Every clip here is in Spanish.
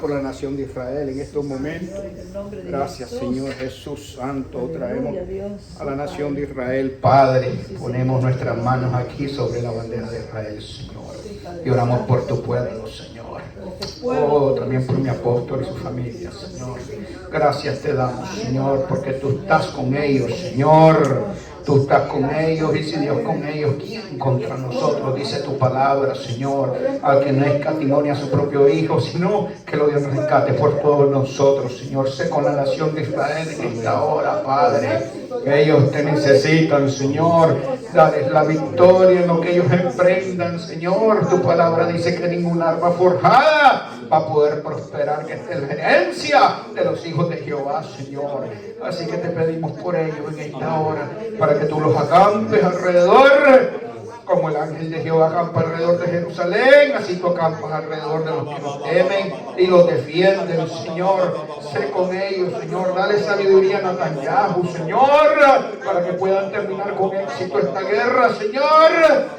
por la nación de Israel en estos momentos. Gracias, Señor Jesús Santo. Traemos a la nación de Israel, Padre. Ponemos nuestras manos aquí sobre la bandera de Israel, Señor. Y oramos por tu pueblo, Señor. Oh, también por mi apóstol y su familia, Señor. Gracias te damos, Señor, porque tú estás con ellos, Señor. Tú estás con ellos, y si Dios con ellos, ¿quién contra nosotros? Dice tu palabra, Señor, al que no escatimó a su propio Hijo, sino que lo dio en rescate por todos nosotros, Señor. Sé con la nación de Israel en esta hora, Padre, que ellos te necesitan, Señor. Dales la victoria en lo que ellos emprendan, Señor. Tu palabra dice que ninguna arma forjada va a poder prosperar, que esta es la herencia de los hijos de Jehová, Señor. Así que te pedimos por ellos en esta hora, para que tú los acampes alrededor, como el ángel de Jehová acampa alrededor de Jerusalén, así tú acampas alrededor de los que nos temen y los defienden, Señor. Sé con ellos, Señor. Dale sabiduría a Netanyahu, Señor, para que puedan terminar con éxito esta guerra, Señor,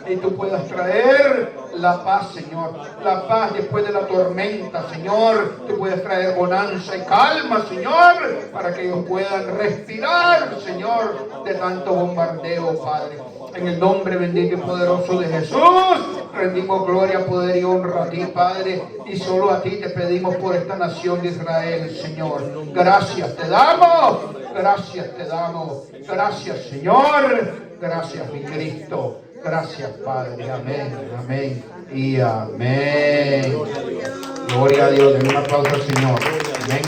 y tú puedas traer la paz, Señor. La paz después de la tormenta, Señor. Tú puedes traer bonanza y calma, Señor, para que ellos puedan respirar, Señor, de tanto bombardeo, Padre. En el nombre bendito y poderoso de Jesús, rendimos gloria, poder y honra a ti, Padre, y solo a ti te pedimos por esta nación de Israel, Señor. Gracias te damos, gracias te damos, gracias, Señor, gracias, mi Cristo, gracias, Padre, amén, amén y amén. Gloria a Dios, den un aplauso al Señor, amén.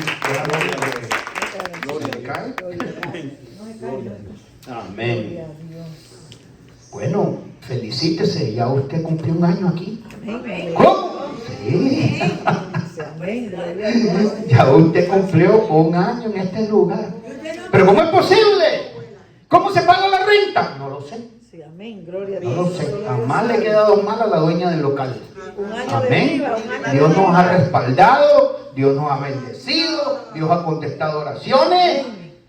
¿Se me cae? Amén. Bueno, felicítese, ya usted cumplió un año aquí. ¿Cómo? Sí. Ya usted cumplió un año en este lugar. Pero ¿cómo es posible? ¿Cómo se paga la renta? No lo sé. No lo sé. Jamás le he quedado mal a la dueña del local. Amén. Dios nos ha respaldado, Dios nos ha bendecido, Dios ha contestado oraciones.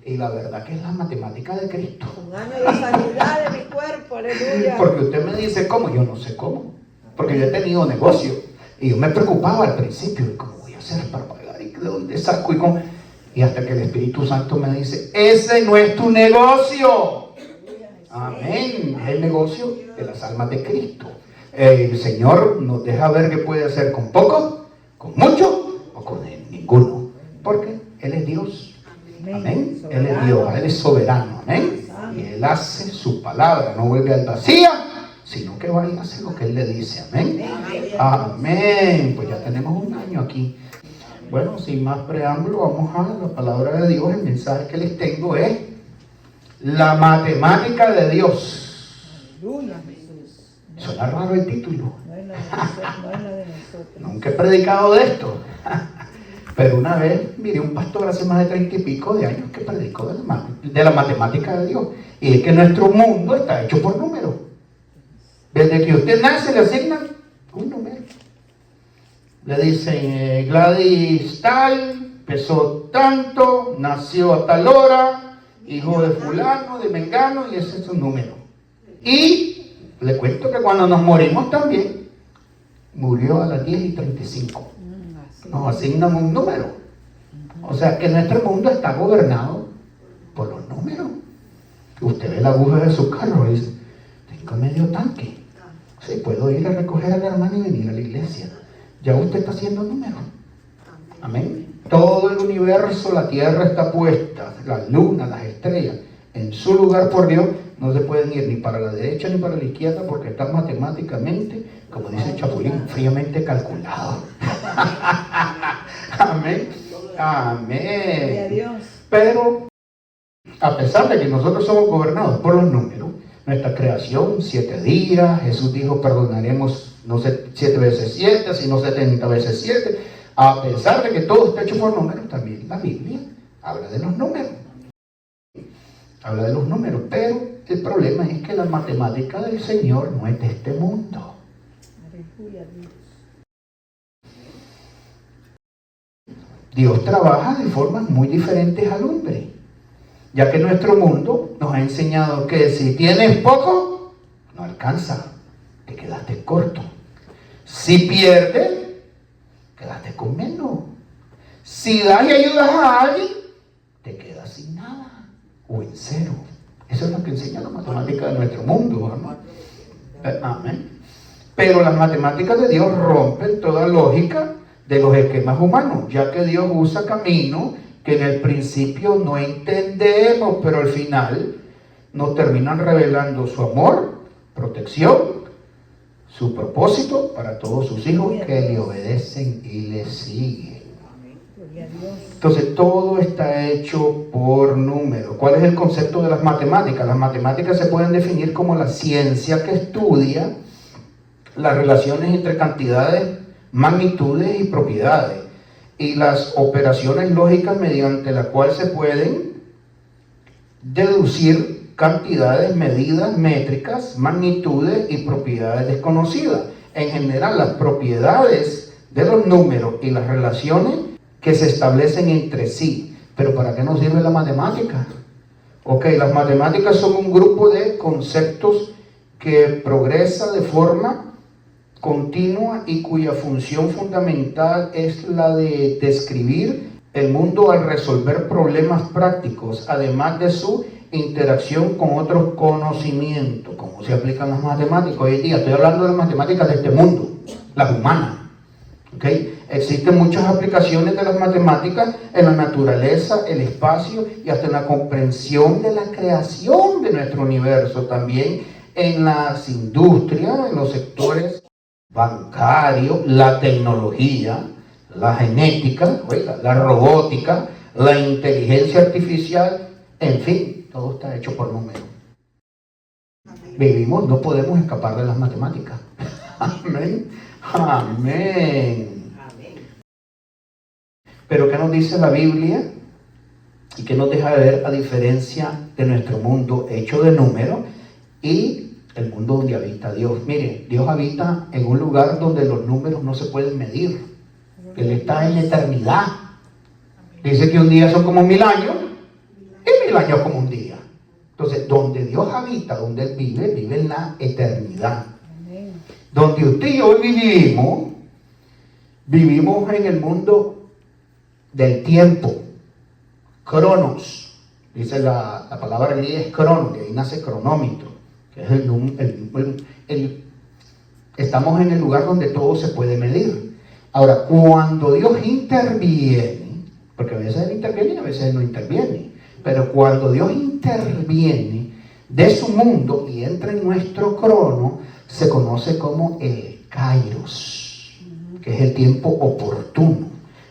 Y la verdad que es la matemática de Cristo. Un año de sanidad de mi cuerpo, aleluya. Porque usted me dice cómo, yo no sé cómo. Porque yo he tenido negocio. Y yo me preocupaba al principio. ¿Cómo voy a hacer para pagar? ¿Y de dónde saco? Y hasta que el Espíritu Santo me dice, ese no es tu negocio. Amén. Es el negocio de las almas de Cristo. El Señor nos deja ver qué puede hacer con poco, con mucho o con ninguno. Porque Él es Dios. Amén. Él es Dios, Él es soberano. Amén. Y Él hace su palabra, no vuelve al vacío, sino que va y hace lo que Él le dice. Amén. Amén. Pues ya tenemos un año aquí. Bueno, sin más preámbulo, vamos a la palabra de Dios. El mensaje que les tengo es la matemática de Dios. Suena raro el título. Nunca he predicado de esto. Pero una vez miré un pastor hace más de 30 y pico de años que predicó de la matemática de Dios. Y es que nuestro mundo está hecho por números. Desde que usted nace le asignan un número. Le dicen Gladys tal, pesó tanto, nació a tal hora, hijo de fulano, de mengano, y ese es su número. Y le cuento que cuando nos morimos también, murió a las 10:35. Nos asignan un número. O sea que nuestro mundo está gobernado por los números. Usted ve la aguja de su carro y dice, tengo medio tanque. Sí, puedo ir a recoger a la hermana y venir a la iglesia. Ya usted está haciendo números. Amén. Todo el universo, la tierra está puesta, la luna, las estrellas, en su lugar por Dios. No se pueden ir ni para la derecha ni para la izquierda porque están matemáticamente, como dice el Chapulín, fríamente calculados. Amén. Amén. Pero a pesar de que nosotros somos gobernados por los números, nuestra creación, 7 días, Jesús dijo perdonaremos no 7 veces 7, sino 70 veces 7. A pesar de que todo está hecho por números, también la Biblia habla de los números. Habla de los números, pero el problema es que la matemática del Señor no es de este mundo. Dios trabaja de formas muy diferentes al hombre, ya que nuestro mundo nos ha enseñado que si tienes poco, no alcanza, te quedaste corto. Si pierdes, quedaste con menos. Si das y ayudas a alguien, te quedas sin nada o en cero. Eso es lo que enseña la matemática de nuestro mundo, amén. Amén. Pero las matemáticas de Dios rompen toda lógica de los esquemas humanos, ya que Dios usa caminos que en el principio no entendemos, pero al final nos terminan revelando su amor, protección, su propósito para todos sus hijos que le obedecen y le siguen. Entonces todo está hecho por números. ¿Cuál es el concepto de las matemáticas? Las matemáticas se pueden definir como la ciencia que estudia las relaciones entre cantidades, magnitudes y propiedades, y las operaciones lógicas mediante las cuales se pueden deducir cantidades, medidas, métricas, magnitudes y propiedades desconocidas. En general, las propiedades de los números y las relaciones que se establecen entre sí. ¿Pero para qué nos sirve la matemática? Ok, las matemáticas son un grupo de conceptos que progresa de forma continua y cuya función fundamental es la de describir el mundo al resolver problemas prácticos, además de su interacción con otros conocimientos. ¿Cómo se aplican las matemáticas hoy en día? Estoy hablando de las matemáticas de este mundo, las humanas. ¿Okay? Existen muchas aplicaciones de las matemáticas en la naturaleza, el espacio y hasta en la comprensión de la creación de nuestro universo. También en las industrias, en los sectores bancarios, la tecnología, la genética, la robótica, la inteligencia artificial, en fin, todo está hecho por números. Vivimos, no podemos escapar de las matemáticas. Amén. Amén. Pero ¿qué nos dice la Biblia? ¿Y qué nos deja ver a diferencia de nuestro mundo hecho de números y el mundo donde habita Dios? Mire, Dios habita en un lugar donde los números no se pueden medir. Él está en la eternidad. Dice que un día son como 1000 años y 1000 años como un día. Entonces, donde Dios habita, donde Él vive, vive en la eternidad. Donde usted y yo vivimos en el mundo del tiempo, cronos. Dice la palabra griega es crono, de ahí nace cronómetro, que es estamos en el lugar donde todo se puede medir. Ahora, cuando Dios interviene, porque a veces Él interviene y a veces Él no interviene, pero cuando Dios interviene de su mundo y entra en nuestro crono, se conoce como el Kairos, que es el tiempo oportuno,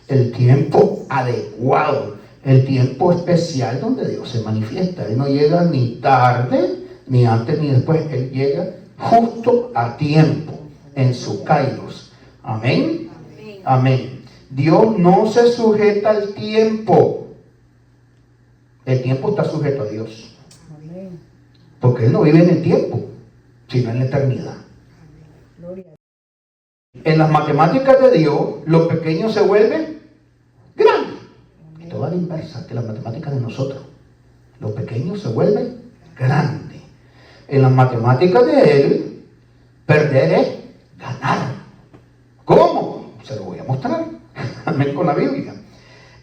el tiempo adecuado, el tiempo especial donde Dios se manifiesta. Él no llega ni tarde, ni antes ni después. Él llega justo a tiempo, en su Kairos. Amén. Amén. Dios no se sujeta al tiempo. El tiempo está sujeto a Dios. Porque Él no vive en el tiempo, sino en la eternidad. En las matemáticas de Dios, lo pequeño se vuelve grande. Y toda la inversa que las matemáticas de nosotros. Lo pequeño se vuelve grande. En las matemáticas de Él, perder es ganar. ¿Cómo? Se lo voy a mostrar. Amén, con la Biblia.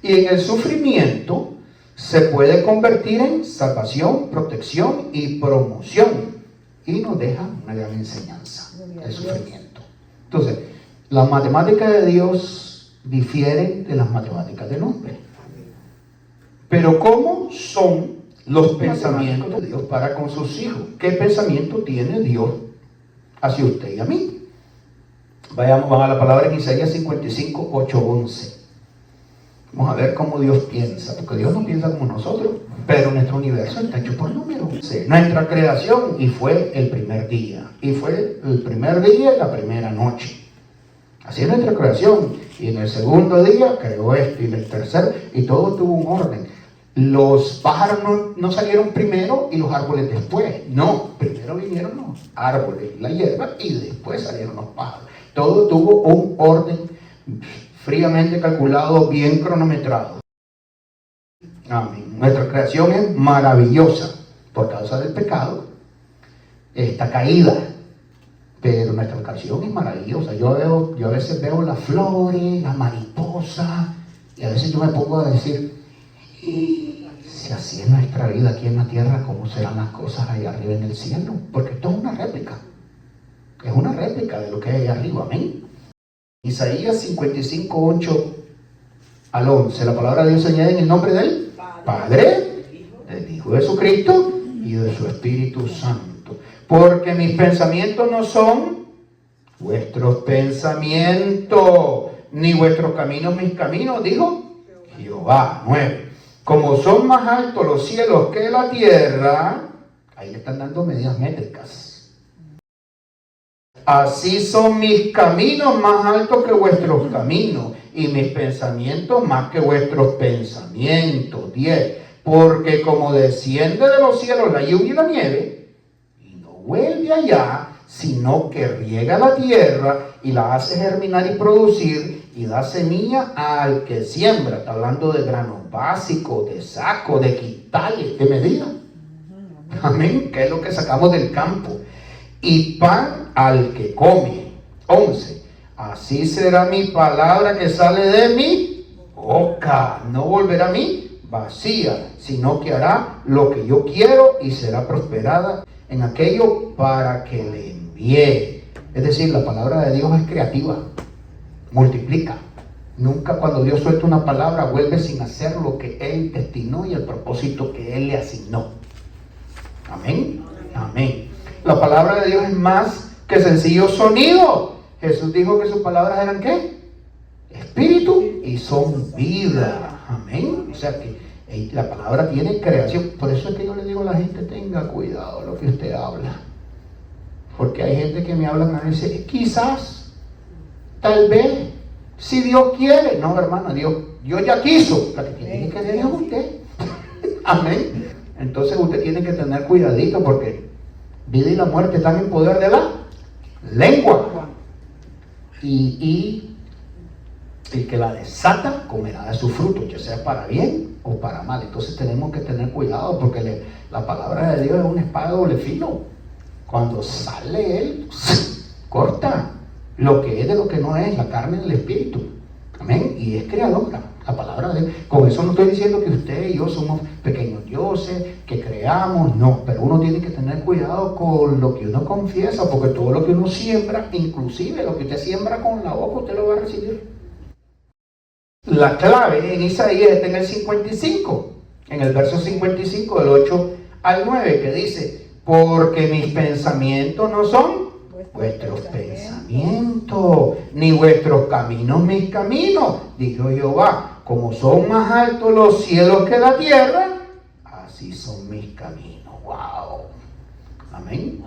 Y en el sufrimiento se puede convertir en salvación, protección y promoción. Y nos deja una gran enseñanza, el sufrimiento. Entonces, las matemáticas de Dios difieren de las matemáticas del hombre. Pero ¿cómo son los pensamientos de Dios para con sus hijos? ¿Qué pensamiento tiene Dios hacia usted y a mí? Vamos a la palabra en Isaías 55, 8, 11. Vamos a ver cómo Dios piensa, porque Dios no piensa como nosotros, pero nuestro universo está hecho por números. Sí, nuestra creación, y fue el primer día, y fue el primer día y la primera noche. Así es nuestra creación. Y en el segundo día creó esto, y en el tercero, y todo tuvo un orden. Los pájaros no salieron primero y los árboles después. No, primero vinieron los árboles, la hierba, y después salieron los pájaros. Todo tuvo un orden fríamente calculado, bien cronometrado. Amén. Nuestra creación es maravillosa. Por causa del pecado, está caída. Pero nuestra creación es maravillosa. Yo a veces veo las flores, las mariposas, Y a veces yo me pongo a decir, si así es nuestra vida aquí en la tierra, ¿cómo serán las cosas allá arriba en el cielo? Porque esto es una réplica. Es una réplica de lo que hay allá arriba. Amén. Isaías 55, 8 al 11. La palabra de Dios se añade en el nombre del Padre, del Hijo de Jesucristo y de su Espíritu Santo. Porque mis pensamientos no son vuestros pensamientos, ni vuestros caminos mis caminos, dijo Jehová. 9. Como son más altos los cielos que la tierra, ahí le están dando medidas métricas. Así son mis caminos más altos que vuestros caminos, y mis pensamientos más que vuestros pensamientos. 10. Porque como desciende de los cielos la lluvia y la nieve, y no vuelve allá, sino que riega la tierra y la hace germinar y producir, y da semilla al que siembra. Está hablando de granos básicos, de sacos, de quintales, de medida. Amén, que es lo que sacamos del campo. Y pan al que come. 11. Así será mi palabra que sale de mi boca. No volverá a mí vacía, sino que hará lo que yo quiero y será prosperada en aquello para que le envíe. Es decir, la palabra de Dios es creativa, multiplica. Nunca cuando Dios suelta una palabra vuelve sin hacer lo que Él destinó y el propósito que Él le asignó. Amén. Amén. La palabra de Dios es más que sencillo sonido. Jesús dijo que sus palabras eran ¿qué? Espíritu y son vida. Amén. O sea que la palabra tiene creación. Por eso es que yo le digo a la gente, tenga cuidado lo que usted habla. Porque hay gente que me habla y me dice, quizás, tal vez, si Dios quiere. No, hermano, Dios ya quiso. La que tiene que querer es usted. Amén. Entonces usted tiene que tener cuidadito porque vida y la muerte están en poder de la lengua. Y el que la desata comerá de su fruto, ya sea para bien o para mal. Entonces tenemos que tener cuidado porque la palabra de Dios es una espada de doble filo. Cuando sale Él, corta lo que es de lo que no es, la carne del espíritu. Amén. Y es creadora. La palabra de Dios. Con eso no estoy diciendo que usted y yo somos pequeños dioses, que creamos, no. Pero uno tiene que tener cuidado con lo que uno confiesa, porque todo lo que uno siembra, inclusive lo que usted siembra con la boca, usted lo va a recibir. La clave en Isaías está en el 55, en el verso 55 del 8 al 9, que dice, porque mis pensamientos no son vuestros pensamientos, ni vuestros caminos mis caminos, dijo Jehová. Como son más altos los cielos que la tierra, así son mis caminos. Wow. Amén.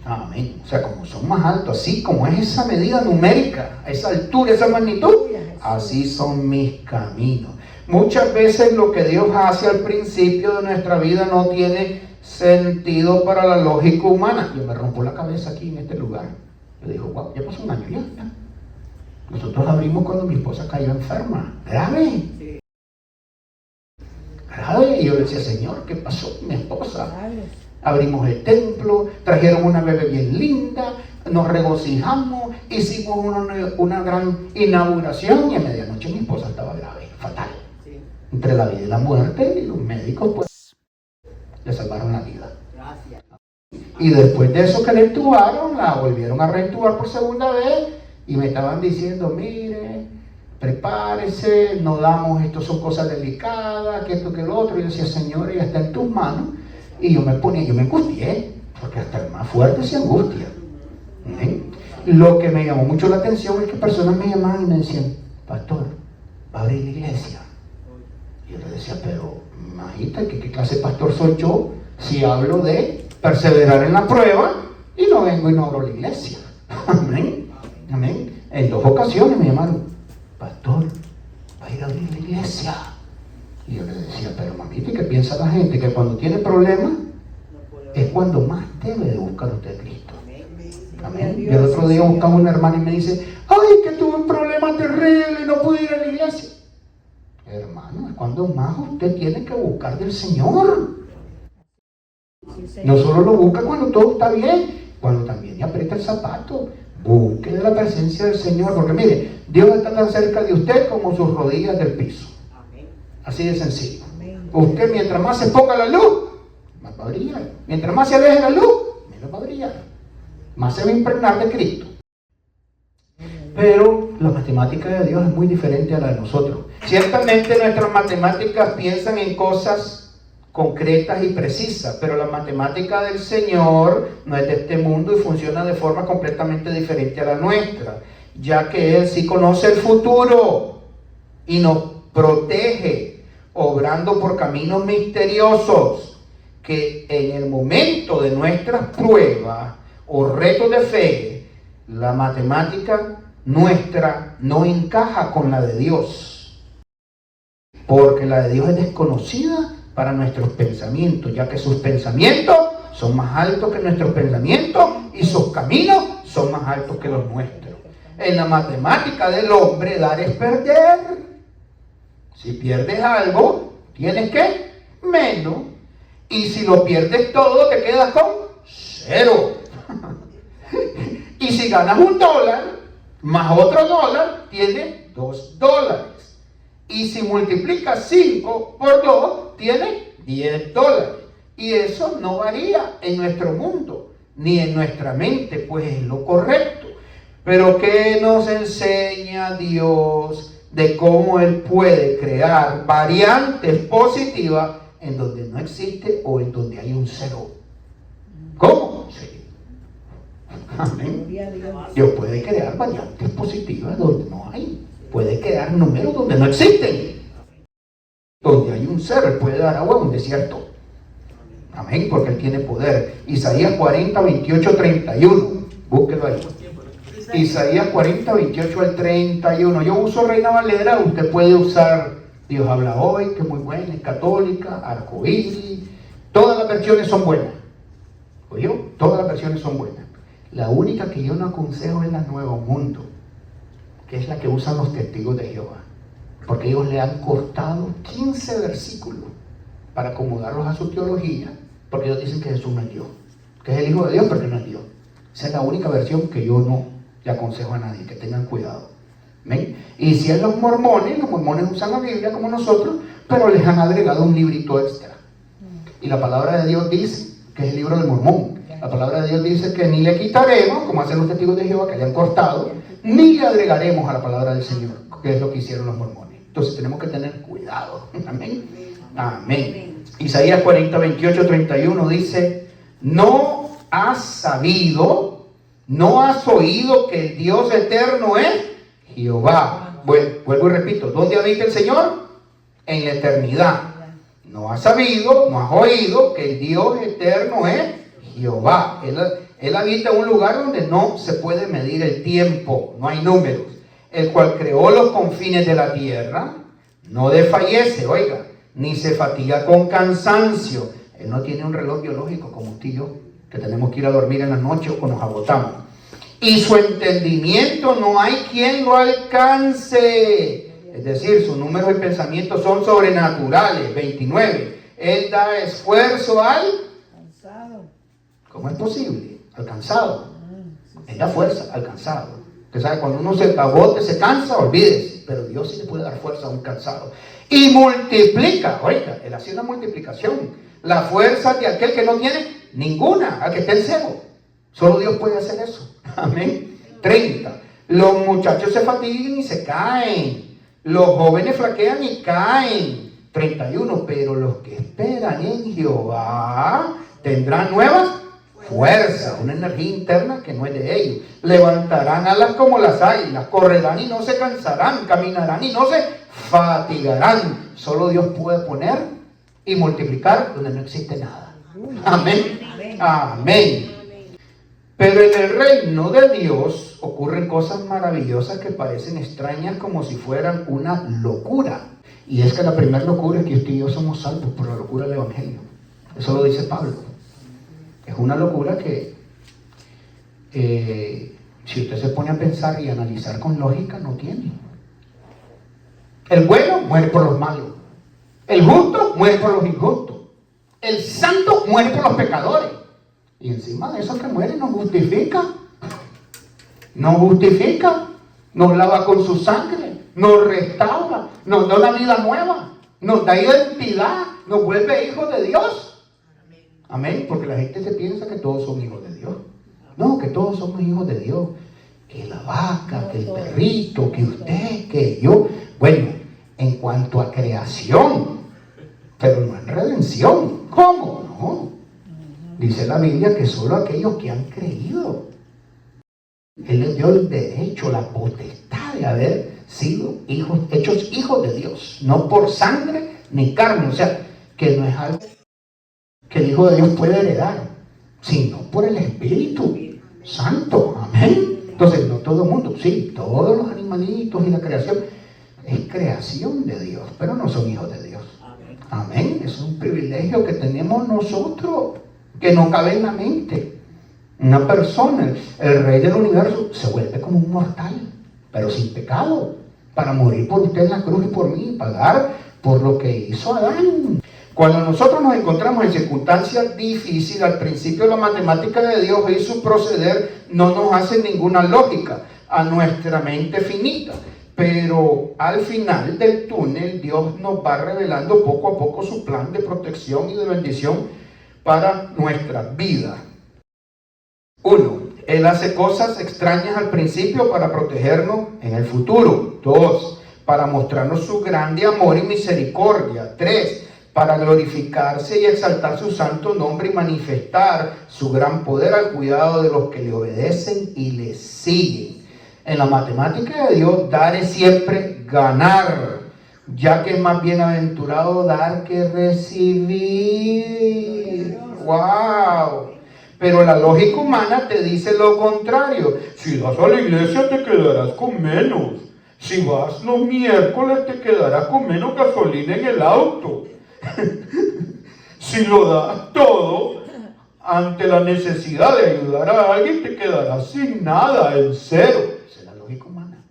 Amén. O sea, como son más altos, así como es esa medida numérica, esa altura, esa magnitud, así son mis caminos. Muchas veces lo que Dios hace al principio de nuestra vida no tiene sentido para la lógica humana. Yo me rompo la cabeza aquí en este lugar. Yo digo, wow, ya pasó un año ya. Nosotros abrimos cuando mi esposa cayó enferma. Grave. Grave. Y yo le decía, Señor, ¿qué pasó con mi esposa? Abrimos el templo, trajeron una bebé bien linda, nos regocijamos, hicimos una gran inauguración y a medianoche mi esposa estaba grave, fatal. Entre la vida y la muerte, y los médicos pues le salvaron la vida. Gracias. Y después de eso que le entubaron, la volvieron a reentubar por segunda vez y me estaban diciendo, mire, prepárese, no damos, esto son cosas delicadas, que esto, que lo otro. Y yo decía, Señor, ella está en tus manos. Y yo me angustié, porque hasta el más fuerte se angustia. ¿Sí? Lo que me llamó mucho la atención es que personas me llamaban y me decían, pastor, va a abrir la iglesia. Y yo le decía, pero imagínate, ¿qué clase de pastor soy yo si hablo de perseverar en la prueba y no vengo y no abro la iglesia? Amén. Amén. En 2 ocasiones me llamaron, pastor, va a ir a abrir la iglesia. Y yo le decía, pero mamita, ¿qué piensa la gente? Que cuando tiene problemas es cuando más debe de buscar usted a Cristo. Amén. Y el otro día buscaba una hermana y me dice, ay, que tuve un problema terrible y no pude ir a la iglesia. Hermano, es cuando más usted tiene que buscar del Señor. No solo lo busca cuando todo está bien, cuando también le aprieta el zapato. Busque de la presencia del Señor, porque mire, Dios está tan cerca de usted como sus rodillas del piso. Así de sencillo. Usted mientras más se ponga la luz, más va a brillar. Mientras más se aleje la luz, menos va a brillar. Más se va a impregnar de Cristo. Pero la matemática de Dios es muy diferente a la de nosotros. Ciertamente nuestras matemáticas piensan en cosas concretas y precisas, pero la matemática del Señor no es de este mundo y funciona de forma completamente diferente a la nuestra, ya que Él sí conoce el futuro y nos protege, obrando por caminos misteriosos, que en el momento de nuestras pruebas o retos de fe, la matemática nuestra no encaja con la de Dios, porque la de Dios es desconocida para nuestros pensamientos, ya que sus pensamientos son más altos que nuestros pensamientos y sus caminos son más altos que los nuestros. En la matemática del hombre, dar es perder. Si pierdes algo, tienes que menos. Y si lo pierdes todo, te quedas con 0. Y si ganas $1 más otro $1, tienes $2. Y si multiplicas 5 por 2, tienes $10. Y eso no varía en nuestro mundo, ni en nuestra mente, pues es lo correcto. Pero ¿qué nos enseña Dios de cómo Él puede crear variantes positivas en donde no existe o en donde hay un 0? ¿Cómo? Sí. Amén. Dios puede crear variantes positivas donde no hay. Puede crear números donde no existen. Donde hay un 0, Él puede dar agua a un desierto. Amén, porque Él tiene poder. Isaías 40, 28, 31. Búsquelo ahí. Isaías 40, 28 al 31. Yo uso Reina Valera, usted puede usar Dios habla hoy, que es muy buena, es católica, arcoíris. Todas las versiones son buenas. ¿Oyó? Todas las versiones son buenas. La única que yo no aconsejo es la Nuevo Mundo, que es la que usan los testigos de Jehová. Porque ellos le han cortado 15 versículos para acomodarlos a su teología, porque ellos dicen que Jesús no es Dios, que es el Hijo de Dios, pero que no es Dios. Esa es la única versión que yo no le aconsejo a nadie, que tengan cuidado. ¿Ven? Y si es los mormones usan la Biblia como nosotros, pero les han agregado un librito extra. Y la palabra de Dios dice, que es el libro del Mormón, la palabra de Dios dice que ni le quitaremos, como hacen los testigos de Jehová que le han cortado, ni le agregaremos a la palabra del Señor, que es lo que hicieron los mormones. Entonces tenemos que tener cuidado. Amén. Amén. Isaías 40, 28, 31 dice: ¿no has sabido, no has oído que el Dios eterno es Jehová? Vuelvo y repito, ¿dónde habita el Señor? En la eternidad. No has sabido, no has oído que el Dios eterno es Jehová. Él habita en un lugar donde no se puede medir el tiempo, no hay números. El cual creó los confines de la tierra, no desfallece, oiga, ni se fatiga con cansancio. Él no tiene un reloj biológico como usted y yo, que tenemos que ir a dormir en la noche o nos agotamos. Y su entendimiento no hay quien lo alcance. Es decir, sus números y pensamientos son sobrenaturales. 29. Él da esfuerzo al cansado. ¿Cómo es posible? Al cansado. Él da fuerza al cansado. Usted sabe, cuando uno se agote, se cansa, olvídese. Pero Dios sí le puede dar fuerza a un cansado. Y multiplica. Oiga, Él hace una multiplicación. La fuerza de aquel que no tiene ninguna, al que esté en cero. Solo Dios puede hacer eso. Amén. 30. Los muchachos se fatigan y se caen. Los jóvenes flaquean y caen. 31. Pero los que esperan en Jehová tendrán nuevas fuerzas, una energía interna que no es de ellos. Levantarán alas como las águilas, correrán y no se cansarán, caminarán y no se fatigarán. Solo Dios puede poner y multiplicar donde no existe nada. Amén. Amén. Pero en el reino de Dios ocurren cosas maravillosas que parecen extrañas, como si fueran una locura. Y es que la primera locura es que usted y yo somos salvos por la locura del Evangelio. Eso lo dice Pablo. Es una locura que si usted se pone a pensar y analizar con lógica, no tiene. El bueno muere por los malos. El justo muere por los injustos. El santo muere por los pecadores. Y encima de eso que muere nos justifica. Nos justifica. Nos lava con su sangre. Nos restaura. Nos da una vida nueva. nos da identidad, nos vuelve hijos de Dios. Amén, porque la gente se piensa que todos son hijos de Dios. No, que todos somos hijos de Dios. Que la vaca, que el perrito, que usted, que yo. Bueno, en cuanto a creación, pero no en redención. ¿Cómo? No. Dice la Biblia que solo aquellos que han creído, Él les dio el derecho, la potestad de haber sido hijos, hechos hijos de Dios, no por sangre ni carne. O sea, que no es algo que el Hijo de Dios puede heredar, sino por el Espíritu Santo. Amén. Entonces, no todo el mundo, sí, todos los animalitos y la creación es creación de Dios, pero no son hijos de Dios. Amén. Es un privilegio que tenemos nosotros, que no cabe en la mente. Una persona, el rey del universo, se vuelve como un mortal, pero sin pecado, para morir por usted en la cruz y por mí, pagar por lo que hizo Adán. Cuando nosotros nos encontramos en circunstancias difíciles, al principio la matemática de Dios y su proceder no nos hace ninguna lógica a nuestra mente finita. Pero al final del túnel, Dios nos va revelando poco a poco su plan de protección y de bendición para nuestra vida. 1. Él hace cosas extrañas al principio para protegernos en el futuro. 2. Para mostrarnos su grande amor y misericordia. 3. Para glorificarse y exaltar su santo nombre y manifestar su gran poder al cuidado de los que le obedecen y le siguen. En la matemática de Dios, dar es siempre ganar, ya que es más bienaventurado dar que recibir. ¡Wow! Pero la lógica humana te dice lo contrario. Si vas a la iglesia te quedarás con menos. Si vas los miércoles te quedarás con menos gasolina en el auto. Si lo das todo ante la necesidad de ayudar a alguien, te quedarás sin nada, en cero. Esa es la lógica humana.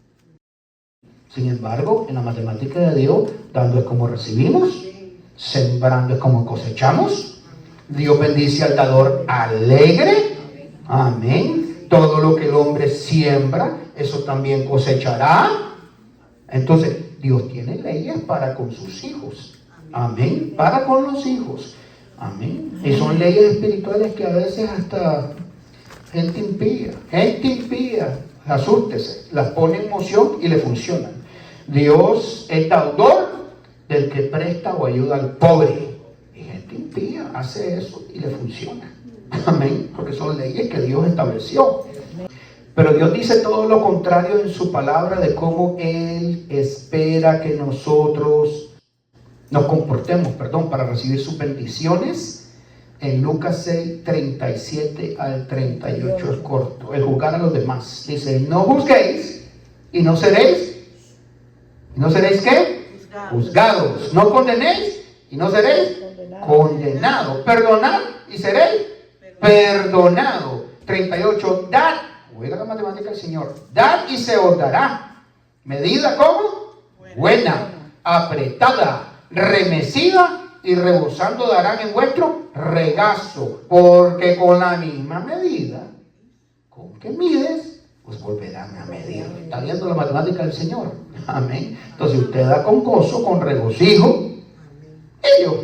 Sin embargo, en la matemática de Dios, dando es como recibimos, sembrando es como cosechamos. Dios bendice al dador alegre. Amén. Todo lo que el hombre siembra, eso también cosechará. Entonces, Dios tiene leyes para con sus hijos. Amén. Para con los hijos. Amén. Y son leyes espirituales que a veces hasta gente impía, asústese, las pone en moción y le funcionan. Dios es dador del que presta o ayuda al pobre. Y gente impía hace eso y le funciona. Amén. Porque son leyes que Dios estableció. Pero Dios dice todo lo contrario en su palabra de cómo Él espera que nosotros nos comportemos, para recibir sus bendiciones. En Lucas 6, 37 al 38 es corto. El juzgar a los demás. Dice, no juzguéis y no seréis. ¿Y no seréis qué? Juzgados. No condenéis y no seréis condenados. Perdonad y seréis perdonados. 38. Dad. Oiga la matemática del Señor. Dad y se os dará. Medida como buena, apretada, remecida y rebosando darán en vuestro regazo, porque con la misma medida con que mides, pues volverán a medir. ¿Está viendo la matemática del Señor? Amén. Entonces usted da con gozo, con regocijo, Dios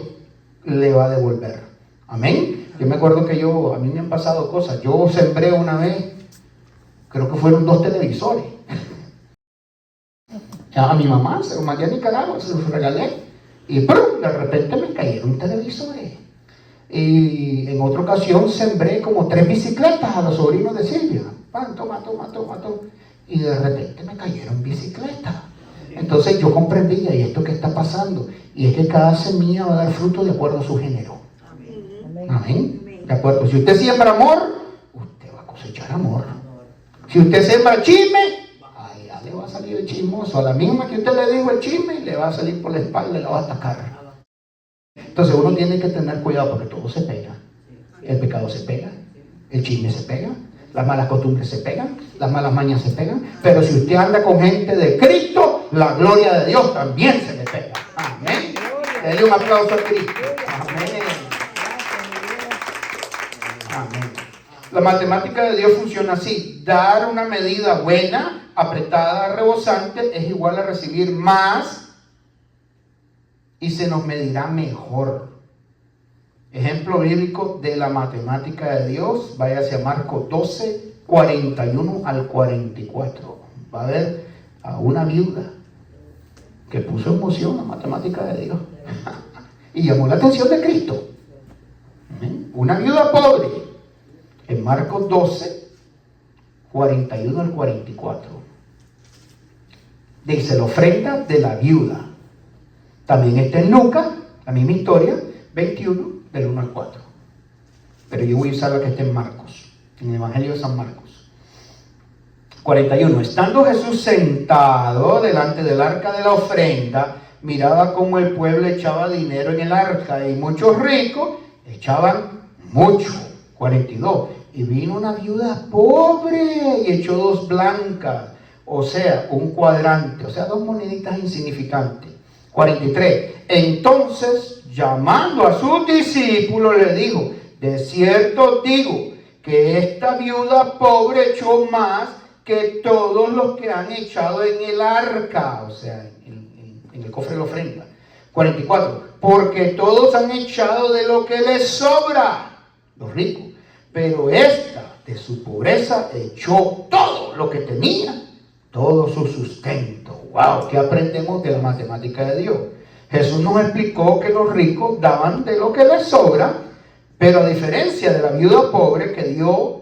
le va a devolver. Amén. Yo me acuerdo que a mí me han pasado cosas. Yo sembré una vez, creo que fueron 2 televisores. A mi mamá se los mandé a Nicaragua, se los regalé. Y ¡prum! De repente me cayeron televisores. Y en otra ocasión sembré como 3 bicicletas a los sobrinos de Silvia. Toma. Y de repente me cayeron bicicletas. Entonces yo comprendí, ¿y esto qué está pasando? Y es que cada semilla va a dar fruto de acuerdo a su género. Amén. De acuerdo. Si usted siembra amor, usted va a cosechar amor. Si usted siembra chisme, le va a salir el chismoso. A la misma que usted le dijo el chisme, le va a salir por la espalda y la va a atacar. Entonces uno tiene que tener cuidado porque todo se pega. El pecado se pega, el chisme se pega, las malas costumbres se pegan, las malas mañas se pegan. Pero si usted anda con gente de Cristo, la gloria de Dios también se le pega. Amén. Denle un aplauso a Cristo. Amén. Amén. La matemática de Dios funciona así. Dar una medida buena, apretada, rebosante, es igual a recibir más y se nos medirá mejor. Ejemplo bíblico de la matemática de Dios, vaya hacia Marcos 12, 41 al 44. Va a ver a una viuda que puso en moción la matemática de Dios y llamó la atención de Cristo. Una viuda pobre, en Marcos 12, 41 al 44. Dice la ofrenda de la viuda. También está en Lucas, la misma historia, 21, del 1 al 4. Pero yo voy a usar la que está en Marcos, en el Evangelio de San Marcos. 41. Estando Jesús sentado delante del arca de la ofrenda, miraba cómo el pueblo echaba dinero en el arca, y muchos ricos echaban mucho. 42. Y vino una viuda pobre y echó 2 blancas, o sea, un cuadrante, o sea, 2 moneditas insignificantes. 43. Entonces, llamando a sus discípulos, le dijo: de cierto digo que esta viuda pobre echó más que todos los que han echado en el arca, o sea, en el cofre de la ofrenda. 44. Porque todos han echado de lo que les sobra, los ricos, pero esta de su pobreza echó todo lo que tenía, todo su sustento. Wow, ¿qué aprendemos de la matemática de Dios? Jesús nos explicó que los ricos daban de lo que les sobra, pero a diferencia de la viuda pobre que dio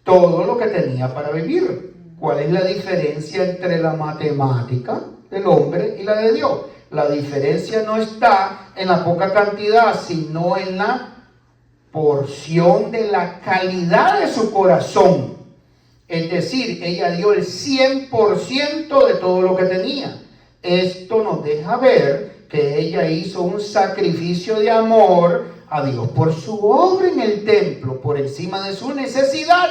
todo lo que tenía para vivir. ¿Cuál es la diferencia entre la matemática del hombre y la de Dios? La diferencia no está en la poca cantidad, sino en la porción de la calidad de su corazón. Es decir, ella dio el 100% de todo lo que tenía. Esto nos deja ver que ella hizo un sacrificio de amor a Dios por su obra en el templo, por encima de su necesidad,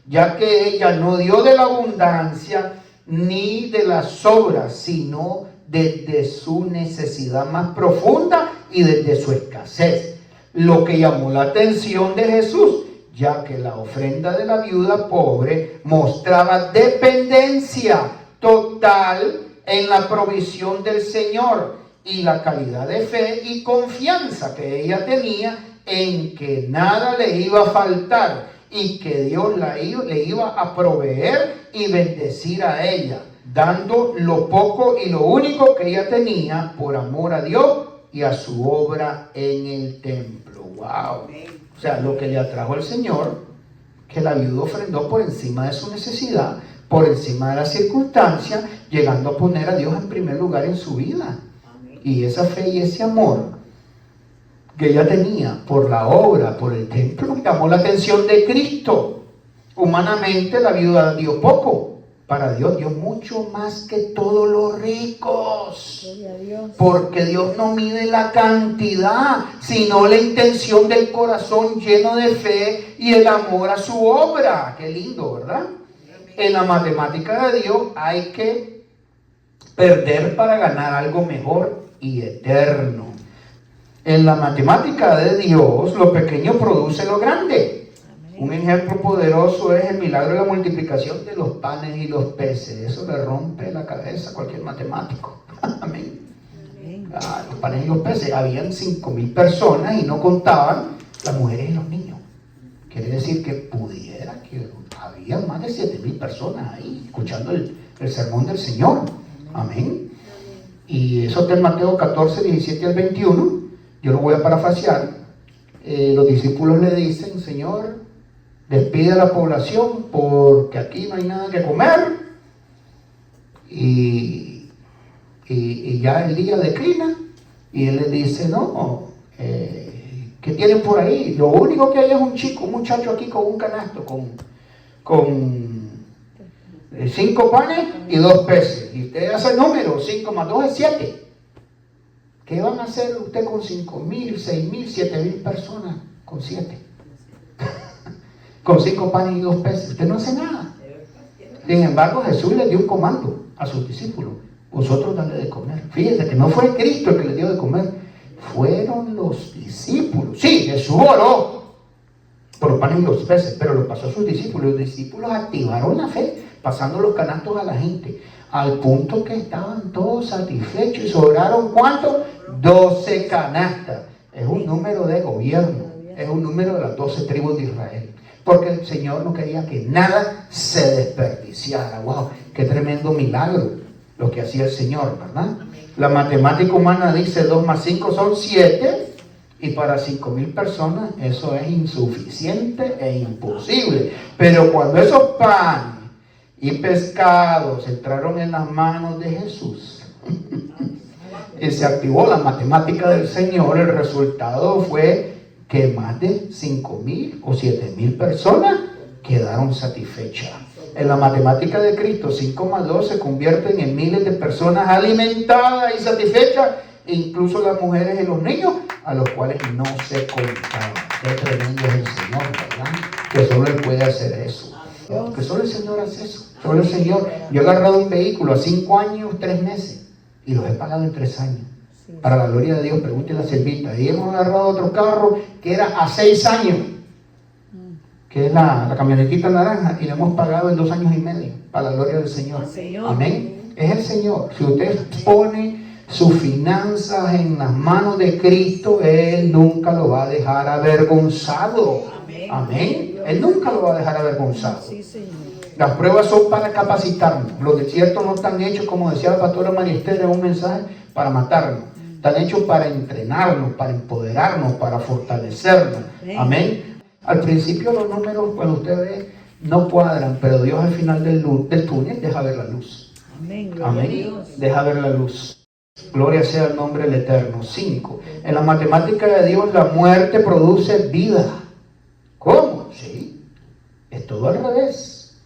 ya que ella no dio de la abundancia ni de las sobras, sino desde su necesidad más profunda y desde su escasez. Lo que llamó la atención de Jesús, ya que la ofrenda de la viuda pobre mostraba dependencia total en la provisión del Señor y la calidad de fe y confianza que ella tenía en que nada le iba a faltar y que Dios le iba a proveer y bendecir a ella, dando lo poco y lo único que ella tenía por amor a Dios y a su obra en el templo. ¡Wow! O sea, lo que le atrajo al Señor, que la viuda ofrendó por encima de su necesidad, por encima de las circunstancias, llegando a poner a Dios en primer lugar en su vida. Y esa fe y ese amor que ella tenía por la obra, por el templo, llamó la atención de Cristo. Humanamente la viuda dio poco. Para Dios dio mucho más que todos los ricos. Porque Dios no mide la cantidad, sino la intención del corazón lleno de fe y el amor a su obra. Qué lindo, ¿verdad? En la matemática de Dios hay que perder para ganar algo mejor y eterno. En la matemática de Dios, lo pequeño produce lo grande. Un ejemplo poderoso es el milagro de la multiplicación de los panes y los peces. Eso le rompe la cabeza a cualquier matemático. Amén. Los panes y los peces. Habían 5,000 personas y no contaban las mujeres y los niños. Quiere decir que pudiera que había más de 7,000 personas ahí escuchando el sermón del Señor. Amén. Y eso está en Mateo 14, 17 al 21. Yo lo voy a parafrasear. Los discípulos le dicen: Señor, despide a la población porque aquí no hay nada que comer. Y ya el día declina. Y él le dice: no, ¿qué tienen por ahí? Lo único que hay es un muchacho aquí con un canasto, con 5 panes y 2 peces. Y usted hace el número, 5 más 2 es 7. ¿Qué van a hacer usted con 5,000, 6,000, 7,000 personas con 7? Con 5 panes y 2 peces. Usted no hace nada. Sin embargo, Jesús le dio un comando a sus discípulos: vosotros dale de comer. Fíjense que no fue Cristo el que le dio de comer, fueron los discípulos. Sí, Jesús oró por los panes y los peces, pero lo pasó a sus discípulos. Los discípulos activaron la fe pasando los canastos a la gente, al punto que estaban todos satisfechos y sobraron ¿cuánto? 12 canastas. Es un número de gobierno, es un número de las 12 tribus de Israel, porque el Señor no quería que nada se desperdiciara. ¡Wow! ¡Qué tremendo milagro lo que hacía el Señor!, ¿verdad? La matemática humana dice 2 más 5 son 7, y para 5,000 personas eso es insuficiente e imposible. Pero cuando esos panes y pescados entraron en las manos de Jesús y se activó la matemática del Señor, el resultado fue que más de 5,000 o 7,000 personas quedaron satisfechas. En la matemática de Cristo, 5 más 2 se convierten en miles de personas alimentadas y satisfechas, incluso las mujeres y los niños, a los cuales no se contaban. Qué tremendo es el Señor, ¿verdad? Que solo Él puede hacer eso. Que solo el Señor hace eso. Solo el Señor. Yo he agarrado un vehículo a 5 años, 3 meses, y los he pagado en 3 años. Para la gloria de Dios, pregúntele a Silvita. Y hemos agarrado otro carro que era a 6 años, que es la camionetita naranja, y lo hemos pagado en 2 años y medio, para la gloria del Señor. Amén. Es el Señor. Si usted pone sus finanzas en las manos de Cristo, Él nunca lo va a dejar avergonzado. Amén. Él nunca lo va a dejar avergonzado. Las pruebas son para capacitarnos. Los desiertos no están hechos, como decía la pastora María Esther en un mensaje, para matarnos. Están hechos para entrenarnos, para empoderarnos, para fortalecernos. Amén. Al principio los números, cuando usted ve, no cuadran, pero Dios al final del túnel deja ver la luz. Amén. Deja ver la luz. Gloria sea el nombre del Eterno. 5. En la matemática de Dios, la muerte produce vida. ¿Cómo? Sí. Es todo al revés.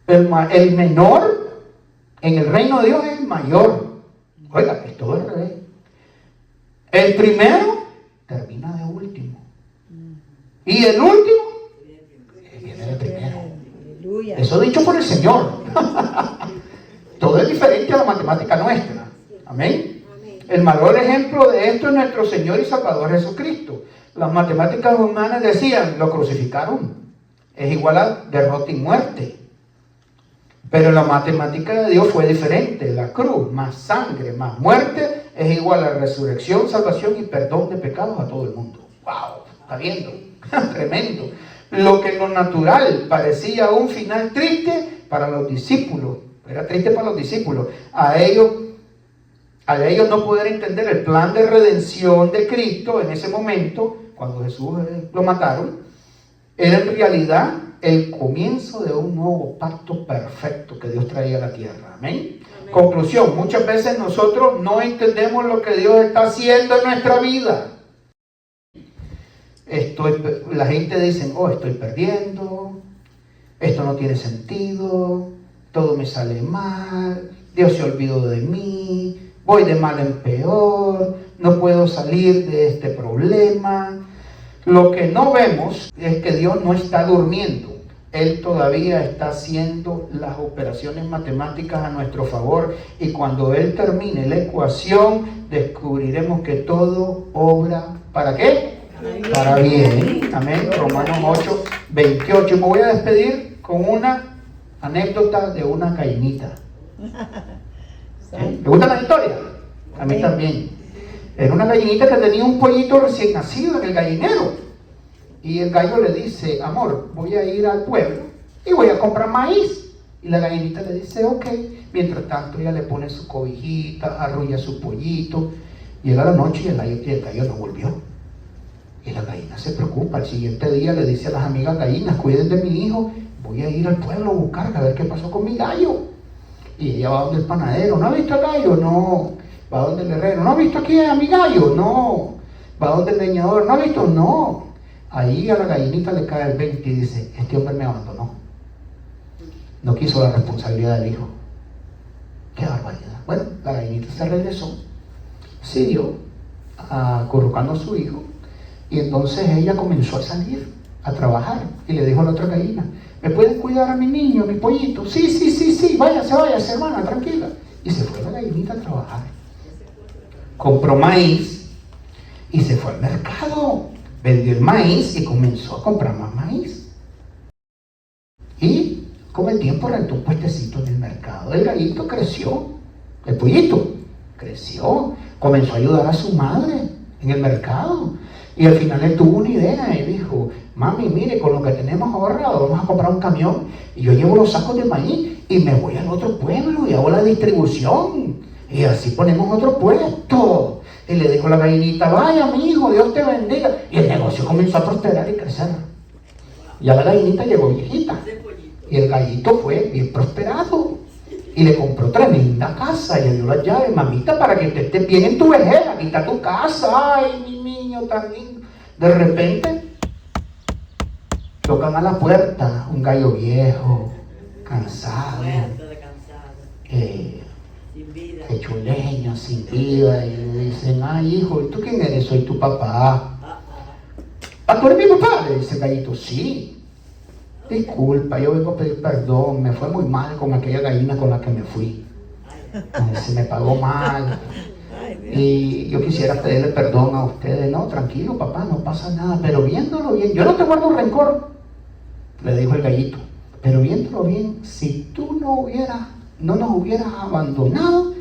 El menor en el reino de Dios es mayor. Oiga, es todo al revés. El primero termina de último. Y el último viene de primero. Eso dicho por el Señor. Todo es diferente a la matemática nuestra. Amén. El mayor ejemplo de esto es nuestro Señor y Salvador Jesucristo. Las matemáticas humanas decían, lo crucificaron, es igual a derrota y muerte. Pero la matemática de Dios fue diferente. La cruz, más sangre, más muerte, es igual a resurrección, salvación y perdón de pecados a todo el mundo. ¡Wow! ¿Está viendo? Tremendo. Lo que en lo natural parecía un final triste para los discípulos, era triste para los discípulos, a ellos no poder entender el plan de redención de Cristo en ese momento, cuando Jesús lo mataron, era en realidad el comienzo de un nuevo pacto perfecto que Dios traía a la tierra. Amén. Conclusión, muchas veces nosotros no entendemos lo que Dios está haciendo en nuestra vida. La gente dice, estoy perdiendo, esto no tiene sentido, todo me sale mal, Dios se olvidó de mí, voy de mal en peor, no puedo salir de este problema. Lo que no vemos es que Dios no está durmiendo. Él todavía está haciendo las operaciones matemáticas a nuestro favor, y cuando Él termine la ecuación, descubriremos que todo obra ¿para qué? Para bien. Amén. Romanos 8, 28. Me voy a despedir con una anécdota de una gallinita. ¿Le gusta la historia? A mí también. Era una gallinita que tenía un pollito recién nacido en el gallinero. Y el gallo le dice, amor, voy a ir al pueblo y voy a comprar maíz. Y la gallinita le dice, ok. Mientras tanto ella le pone su cobijita, arrulla su pollito. Llega la noche y el gallo no volvió. Y la gallina se preocupa. Al siguiente día le dice a las amigas gallinas, cuiden de mi hijo, voy a ir al pueblo a buscar a ver qué pasó con mi gallo. Y ella va donde el panadero, ¿no ha visto al gallo? No. Va donde el herrero, ¿no ha visto aquí a mi gallo? No. Va donde el leñador, ¿no ha visto? No. Ahí a la gallinita le cae el 20 y dice, este hombre me abandonó. No quiso la responsabilidad del hijo. ¡Qué barbaridad! Bueno, la gallinita se regresó, siguió acurrucando a su hijo, y entonces ella comenzó a salir a trabajar y le dijo a la otra gallina, ¿me puedes cuidar a mi niño, a mi pollito? Sí, váyase, hermana, tranquila. Y se fue la gallinita a trabajar. Compró maíz y se fue al mercado. Vendió el maíz y comenzó a comprar más maíz. Y Con el tiempo rentó un puestecito en el mercado. El gallito creció, el pollito creció, comenzó a ayudar a su madre en el mercado. Y al final él tuvo una idea y dijo: mami, mire, con lo que tenemos ahorrado vamos a comprar un camión y yo llevo los sacos de maíz y me voy al otro pueblo y hago la distribución y así ponemos otro puesto. Y le dijo a la gallinita: vaya, mi hijo, Dios te bendiga. Y el negocio comenzó a prosperar y crecer. Ya la gallinita llegó viejita y el gallito fue bien prosperado y le compró tremenda casa y le dio las llaves: mamita, para que te estés bien en tu vejez, aquí está tu casa. Ay, mi niño tan lindo. De repente tocan a la puerta un gallo viejo, cansado, hecho leña, sin vida, y le dicen: ay, hijo, ¿y tú quién eres? Soy tu papá. ¿Ah, tú eres mi papá? Le dice el gallito: sí. Disculpa, yo vengo a pedir perdón, me fue muy mal con aquella gallina con la que me fui. Se me pagó mal. Y yo quisiera pedirle perdón a ustedes. No, tranquilo, papá, no pasa nada, pero viéndolo bien, yo no te guardo rencor, le dijo el gallito, pero viéndolo bien, si tú no nos hubieras abandonado,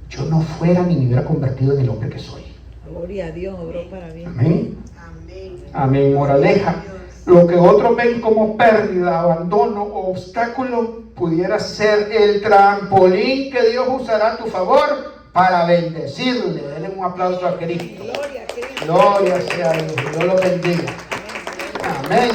yo no fuera ni me hubiera convertido en el hombre que soy. Gloria a Dios, obró para bien. Amén. Amén. Moraleja: lo que otros ven como pérdida, abandono o obstáculo pudiera ser el trampolín que Dios usará a tu favor para bendecirle. Denle un aplauso a Cristo. Gloria a Cristo. Gloria sea a Dios. Dios lo bendiga. Amén.